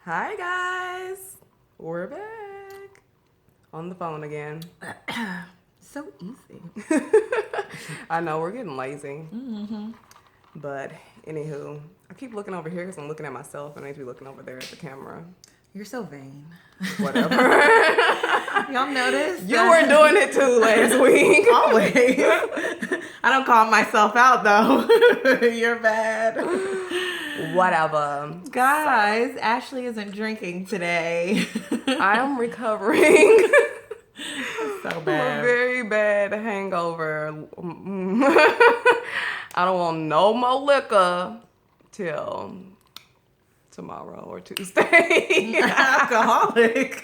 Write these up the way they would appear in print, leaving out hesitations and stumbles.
Hi guys, we're back on the phone again. So easy. I know we're getting lazy, but anywho, I keep looking over here because I'm looking at myself and I need to be looking over there at the camera. You're so vain. Whatever. Y'all notice? You were doing it too last week. Always. I don't call myself out though. You're bad. Whatever. Guys, Ashley isn't drinking today. I am recovering. So From a bad. very bad hangover. I don't want no more liquor till tomorrow or Tuesday. Alcoholic.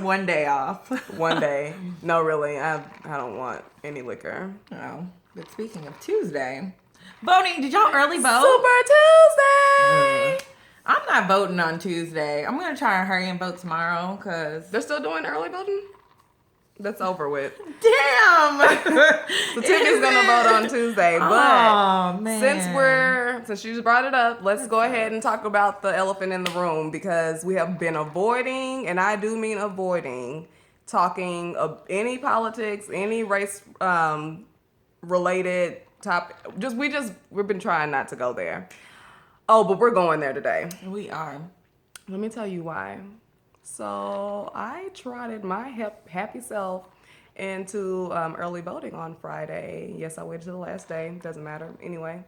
One day off. One day. No, really. I don't want any liquor. Oh, but speaking of Tuesday, voting. Did y'all early vote? Super Tuesday! I'm not voting on Tuesday. I'm gonna try and hurry and vote tomorrow because They're still doing early voting? That's over with. damn. So Tiffany's gonna vote on Tuesday, but oh man, since you brought it up, let's go ahead and talk about the elephant in the room because we have been avoiding, and I do mean avoiding, talking of any politics, any race related topic. We've been trying not to go there. Oh, but we're going there today. we are. Let me tell you why. So I trotted my happy self into early voting on Friday. Yes, I waited till the last day. Doesn't matter. Anyway.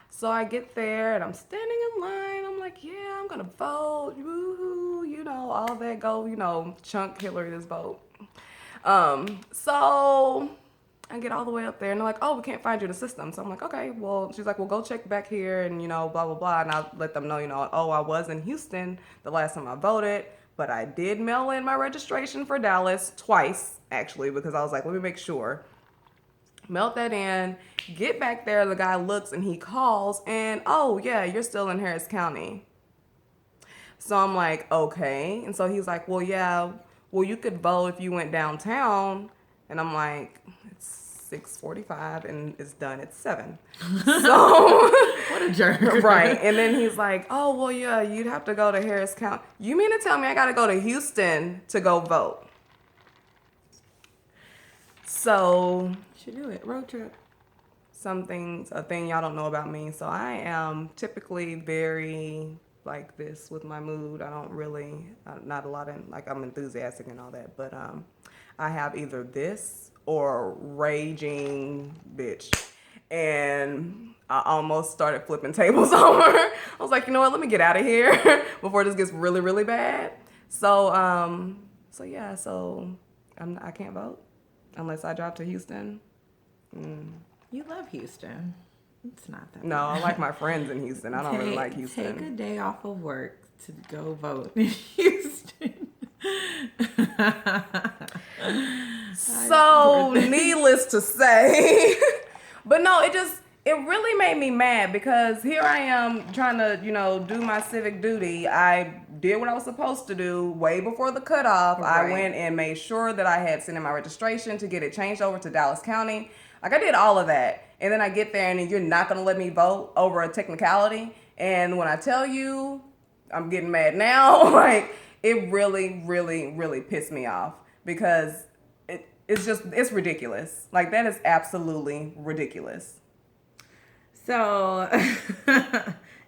So I get there and I'm standing in line. I'm like, yeah, I'm going to vote. Woo-hoo. You know, all that go, chunk Hillary this vote. So I get all the way up there and they're like, oh, we can't find you in the system. So I'm like, okay, well, she's like, well, go check back here and, blah, blah, blah. And I let them know, oh, I was in Houston the last time I voted. But I did mail in my registration for Dallas twice, actually, because I was like, let me make sure. Melt that in, get back there. The guy looks and he calls and, oh, yeah, you're still in Harris County. So I'm like, okay. And so he's like, well, yeah, well, you could vote if you went downtown. And I'm like, it's 6:45 and it's done at 7. So What a jerk. right. And then he's like, oh, well, yeah, you'd have to go to Harris County. You mean to tell me I got to go to Houston to go vote? So Should do it. Road trip. a thing y'all don't know about me. So I am typically very like this with my mood. I don't really, not a lot of, like I'm enthusiastic and all that. But I have either this or raging bitch. And I almost started flipping tables over. I was like, you know what? Let me get out of here before this gets really, really bad. So, yeah. So I can't vote unless I drive to Houston. You love Houston. It's not that No, bad. I like my friends in Houston. I don't really like Houston. Take a day off of work to go vote in Houston. So, needless to say, but no, it really made me mad because here I am trying to, do my civic duty. I did what I was supposed to do way before the cutoff. Right. I went and made sure that I had sent in my registration to get it changed over to Dallas County. Like, I did all of that. And then I get there and you're not going to let me vote over a technicality. And when I tell you I'm getting mad now, like, it really, really, really pissed me off because it's ridiculous. Like, that is absolutely ridiculous. So,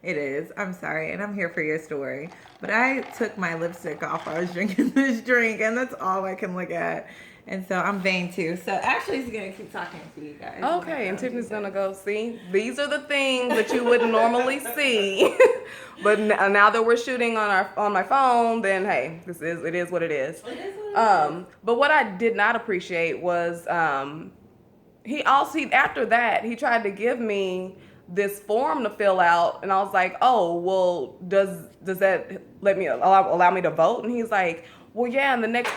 it is. I'm sorry, and I'm here for your story. But I took my lipstick off while I was drinking this drink, and that's all I can look at. And so I'm vain too. So Ashley's going to keep talking to you guys. Okay, and Tiffany's going to go see. These are the things that you wouldn't normally see. But now that we're shooting on my phone, then hey, it is what it is. But what I did not appreciate was after that he tried to give me this form to fill out, and I was like, oh, well, does that let me allow me to vote? And he's like, well, yeah, in the next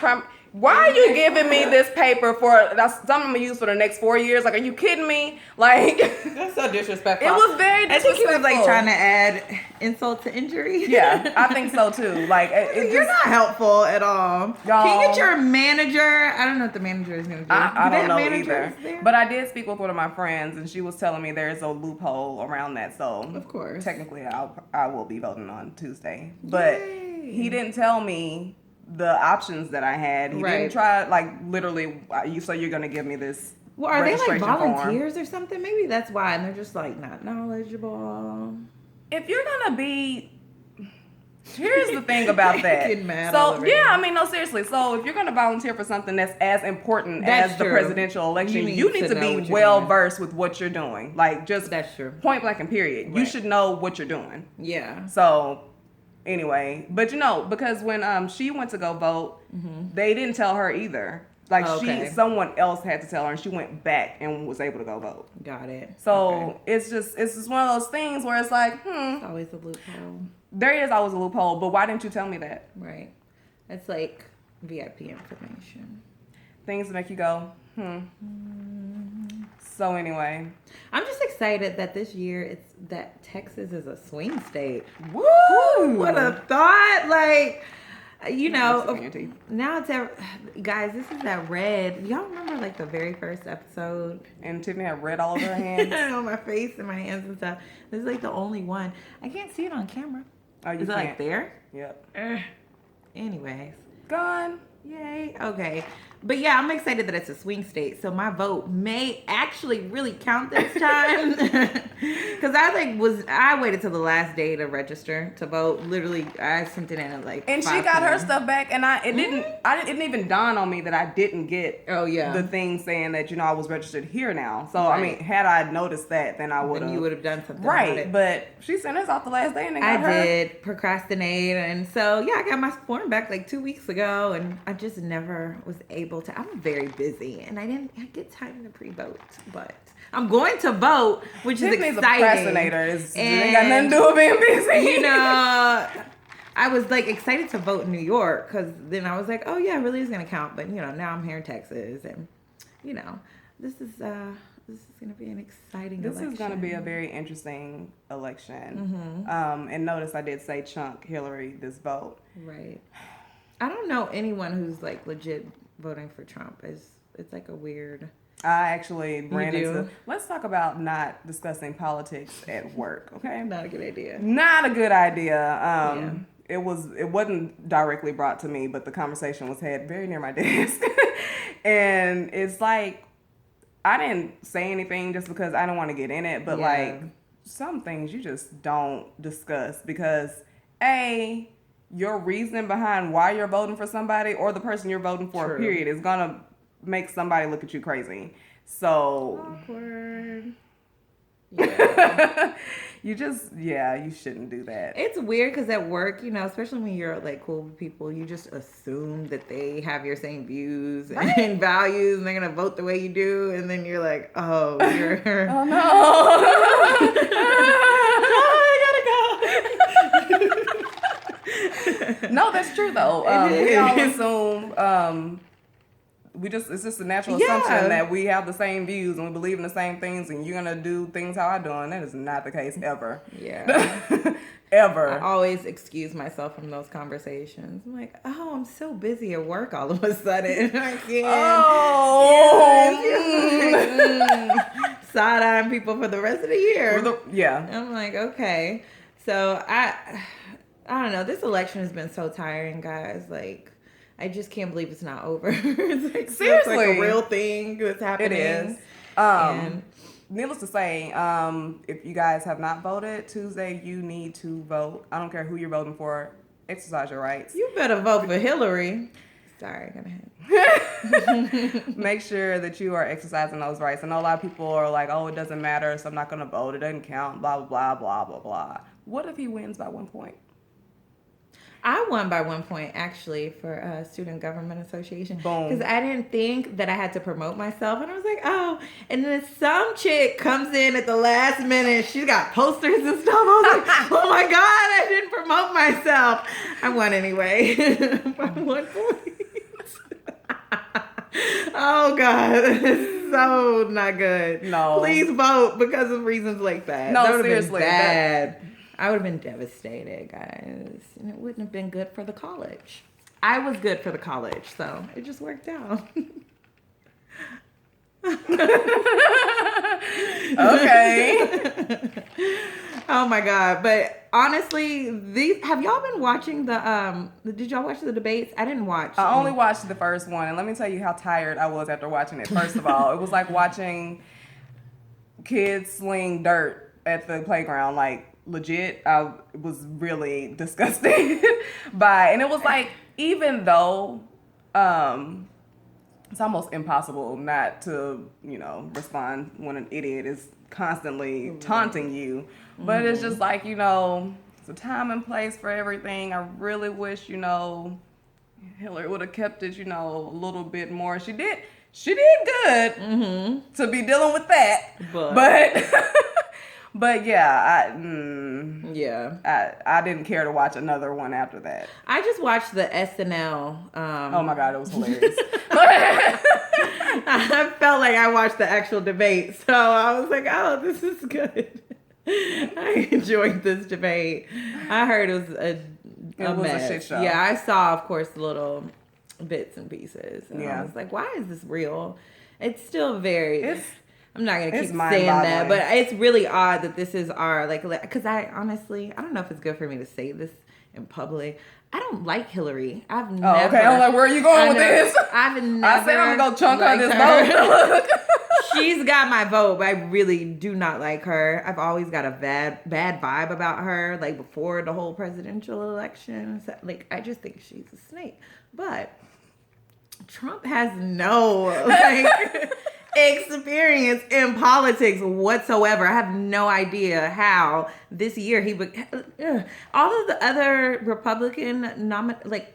Why are you giving me this paper for that's something I'm gonna use for the next 4 years? Like, are you kidding me? Like, That's so disrespectful. it was very I think he disrespectful. was like trying to add insult to injury. Yeah, I think so too. Like, You're not helpful at all. Y'all, can you get your manager? I don't know what the manager is gonna do. I Do they don't have know managers either. there? But I did speak with one of my friends, and she was telling me there's a loophole around that. So Of course. technically, I will be voting on Tuesday. But Yay. he didn't tell me the options that I had. He Right. didn't try, like, literally. So you're gonna give me this? Well, are they like registration form. volunteers or something? Maybe that's why, and they're just like not knowledgeable. If you're gonna be, here's the thing about that. Getting mad all So over yeah, here. I mean, no, seriously. So if you're gonna volunteer for something that's as important That's as the true. presidential election, You you need need to to know be what you're well doing. versed with what you're doing. Like, just That's true. point blank and period. You Right. should know what you're doing. Yeah. So anyway, but because when she went to go vote, they didn't tell her either. Like, Okay. someone else had to tell her, and she went back and was able to go vote. Got it. So Okay. it's just one of those things where it's like, It's always a loophole. there is always a loophole, but why didn't you tell me that? Right. It's like VIP information. Things make you go, So anyway. I'm just excited that this year that Texas is a swing state. Woo! What a thought! Like, you know, Lipstick on your teeth. now guys, this is that red. Y'all remember like the very first episode? And Tiffany had red all over her hands. On my face and my hands and stuff. This is like the only one. I can't see it on camera. Oh, you Is it can't. like there? Yep. Anyways. Gone. Yay. Okay. But yeah, I'm excited that it's a swing state. So my vote may actually really count this time. Because I waited till the last day to register to vote. Literally, I sent it in at like And she 5 got her p.m. stuff back, and it didn't even dawn on me that I didn't get Oh, yeah. the thing saying that, I was registered here now. So, I Right. mean, had I noticed that, then I would have. Then you would have done something about Right, it. but she sent us off the last day, and they got her. I did procrastinate, and so yeah, I got my form back like 2 weeks ago, and I just never was able to. I'm very busy, and I didn't get time to pre-vote, but I'm going to vote, which Tiffany's is a exciting. procrastinator. It ain't got nothing to do with being busy. You know, I was like excited to vote in New York because then I was like, oh yeah, it really is gonna count. But now I'm here in Texas, and this is gonna be an exciting. This election. is going to be a very interesting election. And notice I did say chunk Hillary this vote. Right. I don't know anyone who's like legit voting for Trump. It's like a weird. I actually ran do? into. Let's talk about not discussing politics at work, okay? Not a good idea. Not a good idea. Yeah. It wasn't directly brought to me, but the conversation was had very near my desk. And it's like, I didn't say anything just because I don't want to get in it, but Yeah. like some things you just don't discuss because A, your reasoning behind why you're voting for somebody or the person you're voting for, True. period, is gonna make somebody look at you crazy. So Awkward. Yeah. you shouldn't do that. It's weird because at work, especially when you're like cool with people, you just assume that they have your same views and values, and they're gonna vote the way you do, and then you're like, oh, you're. Oh no! No, that's true though. We all assume it's just a natural assumption that we have the same views and we believe in the same things, and you're gonna do things how I do, and that is not the case ever. Yeah. Ever. I always excuse myself from those conversations. I'm like, oh, I'm so busy at work all of a sudden. I can't. Side-eyeing people for the rest of the year. Yeah. I'm like, okay. So I don't know. This election has been so tiring, guys. Like, I just can't believe it's not over. It's like, Seriously. it's like a real thing that's happening. It is. And Needless to say, if you guys have not voted, Tuesday you need to vote. I don't care who you're voting for. Exercise your rights. you better vote for Hillary. Sorry, go ahead. Make sure that you are exercising those rights. I know a lot of people are like, oh, it doesn't matter, so I'm not going to vote. It doesn't count, blah, blah, blah, blah, blah. What if he wins by 1 point? I won by 1 point, actually, for Student Government Association. Boom. Because I didn't think that I had to promote myself. And I was like, oh. And then some chick comes in at the last minute. She's got posters and stuff. I was like, oh my God, I didn't promote myself. I won anyway by 1 point. Oh God, it's so not good. No. Please vote because of reasons like that. No, That would have seriously, been bad. I would have been devastated, guys. And it wouldn't have been good for the college. I was good for the college, so it just worked out. Okay. Oh my God. But honestly, have y'all been watching did y'all watch the debates? I didn't watch. I only watched the first one, and let me tell you how tired I was after watching it. First of all, it was like watching kids sling dirt at the playground. Like, legit, I was really disgusted by it. And it was like, even though it's almost impossible not to, respond when an idiot is constantly taunting you. But it's just like, it's a time and place for everything. I really wish, Hillary would have kept it, a little bit more. She did good to be dealing with that. But yeah, I didn't care to watch another one after that. I just watched the SNL. Oh my God, it was hilarious. I felt like I watched the actual debate, so I was like, oh, this is good. I enjoyed this debate. I heard it was a mess. shit show. Yeah, I saw, of course, the little bits and pieces. And Yeah. I was like, why is this real? It's still very... I'm not going to keep saying mind-boggling. that, but it's really odd that this is our, because I honestly don't know if it's good for me to say this in public. I don't like Hillary. I've never... Oh, okay. I'm like, where are you going with this? I've never... I said I'm going to go chunk her this vote. She's got my vote, but I really do not like her. I've always got a bad vibe about her, like before the whole presidential election. So, I just think she's a snake. But Trump has no, experience in politics whatsoever. I have no idea how this year all of the other Republican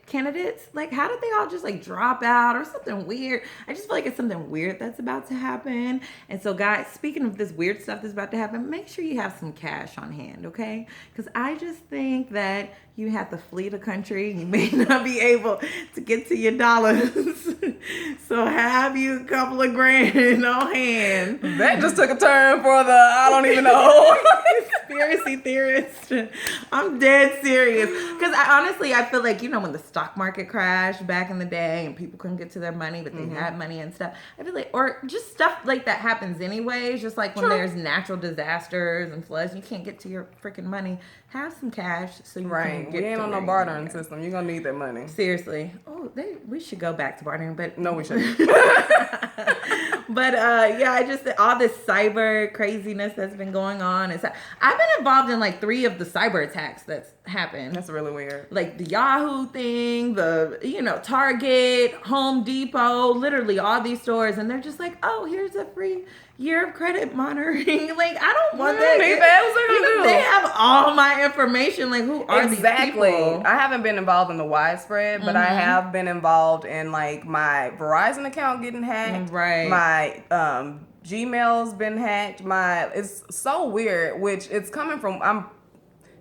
candidates, how did they all just drop out or something weird? I just feel like it's something weird that's about to happen. And so, guys, speaking of this weird stuff that's about to happen, make sure you have some cash on hand, okay? Because I just think that you have to flee the country. You may not be able to get to your dollars. So have you a couple of grand on hand. That just took a turn for the I don't even know. Conspiracy theorist. I'm dead serious. Because I feel like, when the stock market crashed back in the day and people couldn't get to their money, but they had money and stuff. I feel like, or just stuff like that happens anyways. Just like when there's natural disasters and floods, you can't get to your freaking money. Have some cash so you can get we ain't on no bartering system. You're going to need that money. Seriously. Oh, we should go back to bartering, but... No, we shouldn't. But I just all this cyber craziness that's been going on. I've been involved in 3 of the cyber attacks that's happened. That's really weird. Like the Yahoo thing, the Target, Home Depot, literally all these stores, and they're just like, oh, here's a free year of credit monitoring. I don't want that. They have all my information. Who are these people? I haven't been involved in the widespread, but I have been involved in my Verizon account getting hacked. Right. My Gmail's been hacked. It's so weird, which it's coming from.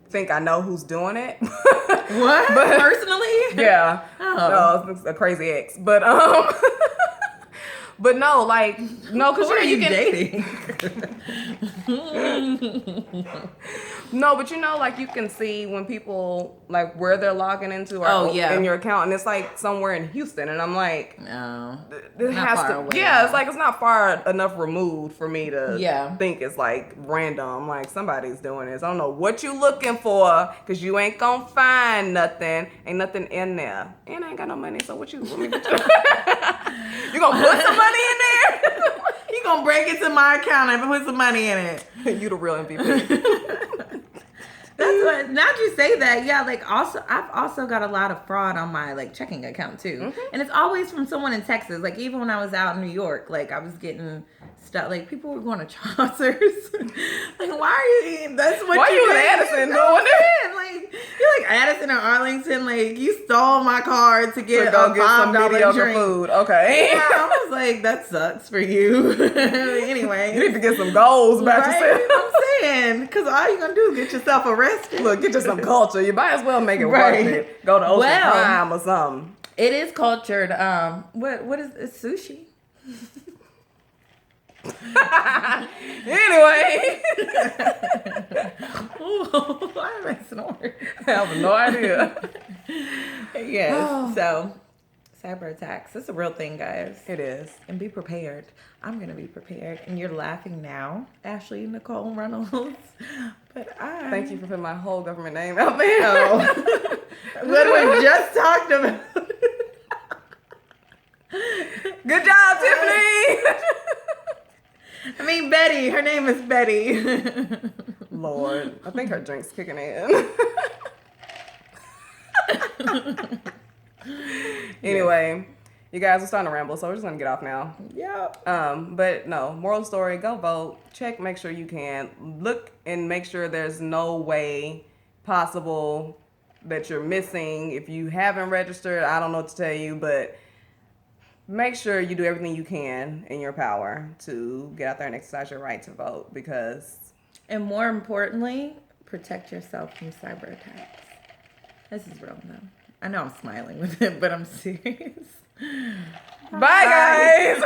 Think I know who's doing it. What? But, personally? Yeah. Oh. No, it's a crazy ex. But but no, no, because who are you dating? No, but you can see when people where they're logging into or in your account, and it's somewhere in Houston, and I'm like, no, it not has far to. away, Yeah, no. it's not far enough removed for me to think it's random. Somebody's doing this. I don't know what you looking for, because you ain't gonna find nothing. Ain't nothing in there, and I ain't got no money. So what you? You gonna put some money in there? You gonna break into my account and put some money in it? You the real MVP. That's what. Now that you say that, I've also got a lot of fraud on my checking account too, and it's always from someone in Texas. Even when I was out in New York, I was getting stuff. People were going to Chaucer's. Why are you? That's what. Why you in Addison doing it? You're Addison or Arlington. You stole my card to get go get some $5 mediocre drink. food. Okay. Yeah, I was like, that sucks for you. Anyway, you need to get some goals about yourself. I'm saying, because all you're gonna do is get yourself arrested. Look, get you some culture. You might as well make it worth it. Go to Ocean Prime or something. It is cultured. What is it's sushi? Anyway, Ooh, why am I snoring? I have no idea. Yes. So, cyber attacks. It's a real thing, guys. It is. And be prepared. I'm gonna be prepared. And you're laughing now, Ashley Nicole Reynolds. But I Thank you for putting my whole government name out there. Oh, what we just talked about. Good job, Tiffany. I mean, Betty. Her name is Betty. Lord, I think her drink's kicking in. Anyway, you guys are starting to ramble, so we're just gonna get off now. Yep. But no, moral story, go vote. Check, make sure you can. Look and make sure there's no way possible that you're missing. If you haven't registered, I don't know what to tell you, but make sure you do everything you can in your power to get out there and exercise your right to vote, because And more importantly, protect yourself from cyber attacks. This is real though. I know I'm smiling with it, but I'm serious. bye guys.